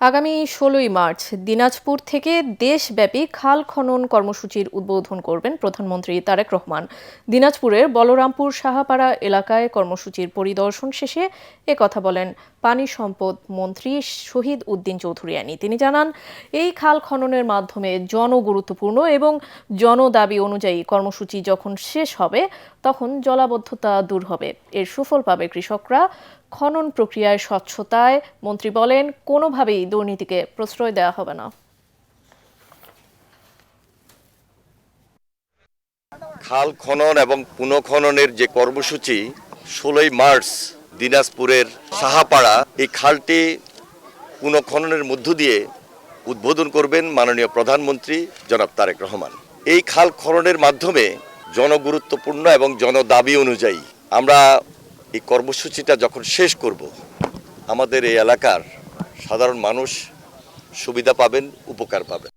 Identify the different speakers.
Speaker 1: আগামী ১৬ই মার্চ দিনাজপুর থেকে দেশব্যাপী খাল খনন কর্মসূচির উদ্বোধন করবেন প্রধানমন্ত্রী তারেক রহমান। দিনাজপুরের বলরামপুর সাহাপাড়া এলাকায় কর্মসূচির পরিদর্শন শেষে কথা বলেন পানি সম্পদ মন্ত্রী শহীদ উদ্দিন চৌধুরিয়ানী। তিনি জানান, এই খাল খননের মাধ্যমে জনগুরুত্বপূর্ণ এবং জনদাবি অনুযায়ী কর্মসূচি যখন শেষ হবে তখন জলাবদ্ধতা দূর হবে, এর সুফল পাবে কৃষকরা। খনন প্রক্রিয়ায় স্বচ্ছতায় মন্ত্রী বলেন, কোনোভাবেই দুর্নীতিকে প্রশ্রয় দেওয়া হবে না।
Speaker 2: খাল খনন এবং পুনঃখননের যে কর্মসূচি ১৬ই মার্চ দিনাজপুরের সাহাপাড়া, এই খালটি পুনঃখননের মধ্য দিয়ে উদ্বোধন করবেন মাননীয় প্রধানমন্ত্রী জনাব তারেক রহমান। এই খাল খননের মাধ্যমে জনগুরুত্বপূর্ণ এবং জনদাবি অনুযায়ী আমরা এই কর্মসূচিটা যখন শেষ করব, আমাদের এই এলাকার সাধারণ মানুষ সুবিধা পাবেন, উপকার পাবেন।